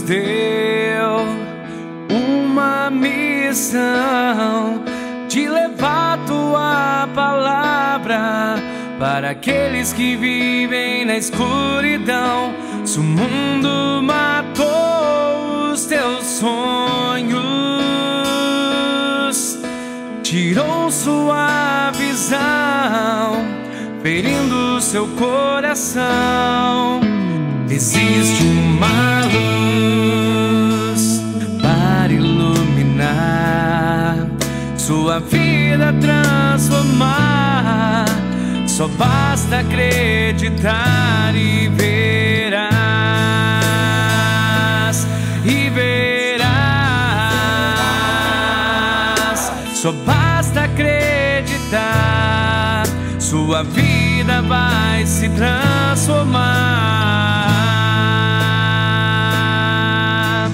deu uma missão de levar tua palavra para aqueles que vivem na escuridão. Se o mundo matou os teus sonhos, tirou sua visão, ferindo seu coração, existe uma luz para iluminar sua vida, transformar. Só basta acreditar e verás, e verás. Só basta acreditar, sua vida vai se transformar.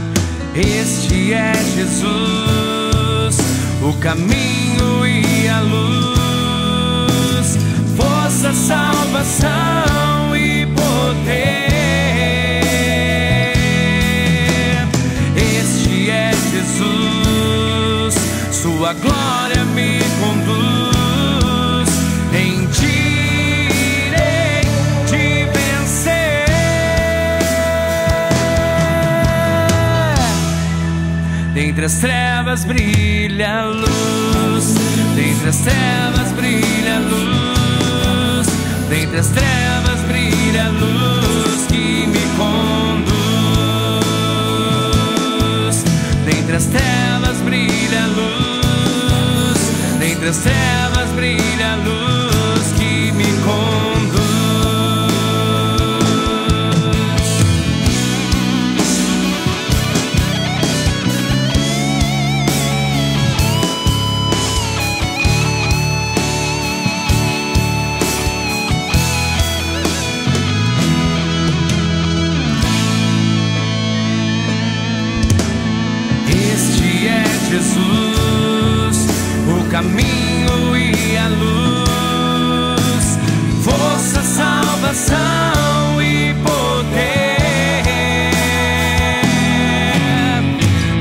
Este é Jesus, o caminho e a luz, força, salvação e poder. Este é Jesus, sua glória me conduz. Em ti irei te vencer. Dentre as trevas brilha a luz, dentre as trevas brilha a luz, dentre as trevas brilha a luz que me conduz. Dentre as trevas brilha a luz, dentre as trevas brilha a luz que me conduz. Jesus, o caminho e a luz, força, salvação e poder.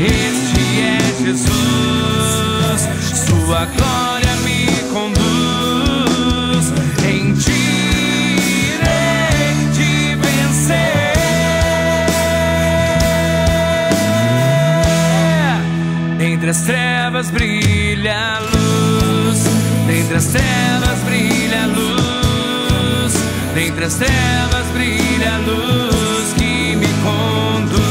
Este é Jesus, sua glória me conduz. Em ti irei te vencer. Dentre as trevas brilha a luz, dentre as trevas brilha a luz, dentre as trevas brilha a luz que me conduz.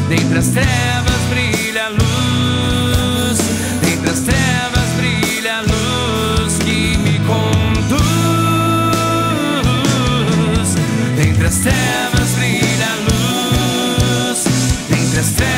Dentre as trevas brilha a luz, dentre as trevas brilha a luz que me conduz. Dentre as trevas brilha a luz, dentre as trevas